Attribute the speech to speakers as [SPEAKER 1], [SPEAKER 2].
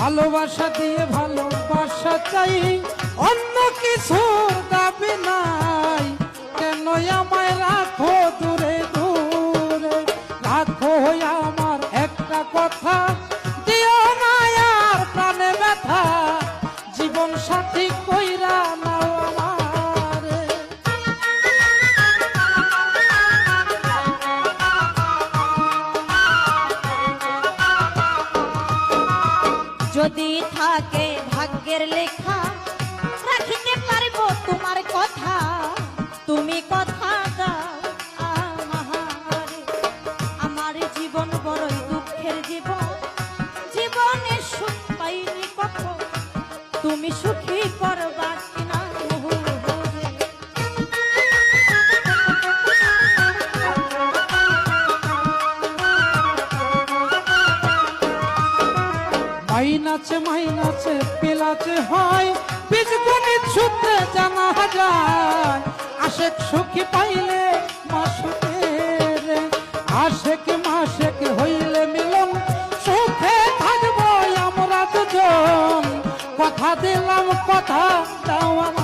[SPEAKER 1] ভালোবাসা দিয়ে ভালোবাসা চাই, অন্য কিছুর দাবি নাই। কেন আমায় রাখো দূরে দূরে, রাখো আমার একটা কথা, দিও না আর প্রাণে ব্যথা, জীবন সাথী কইরা নাও আমারে।
[SPEAKER 2] যদি থাকে ভাগ্যের লেখা, রাখিতে পারবো তোমার কথা, তুমি কথা দাও আমারে। আমার জীবন বড়ই দুঃখের জীবন, জীবনে সুখ পাইনি কখন, তুমি সুখী করবা কিনা মোহরে।
[SPEAKER 1] মাইনাচে পেলাচে হয়, বীজগণিত সূত্রে জানা যায়। আশেক সুখী পাইলে মাসুকের, আশেক মাসেক হইলে মিলন, সুখে থাকবো আমরা দুজন। কথা দিলাম কথা দাও আমার।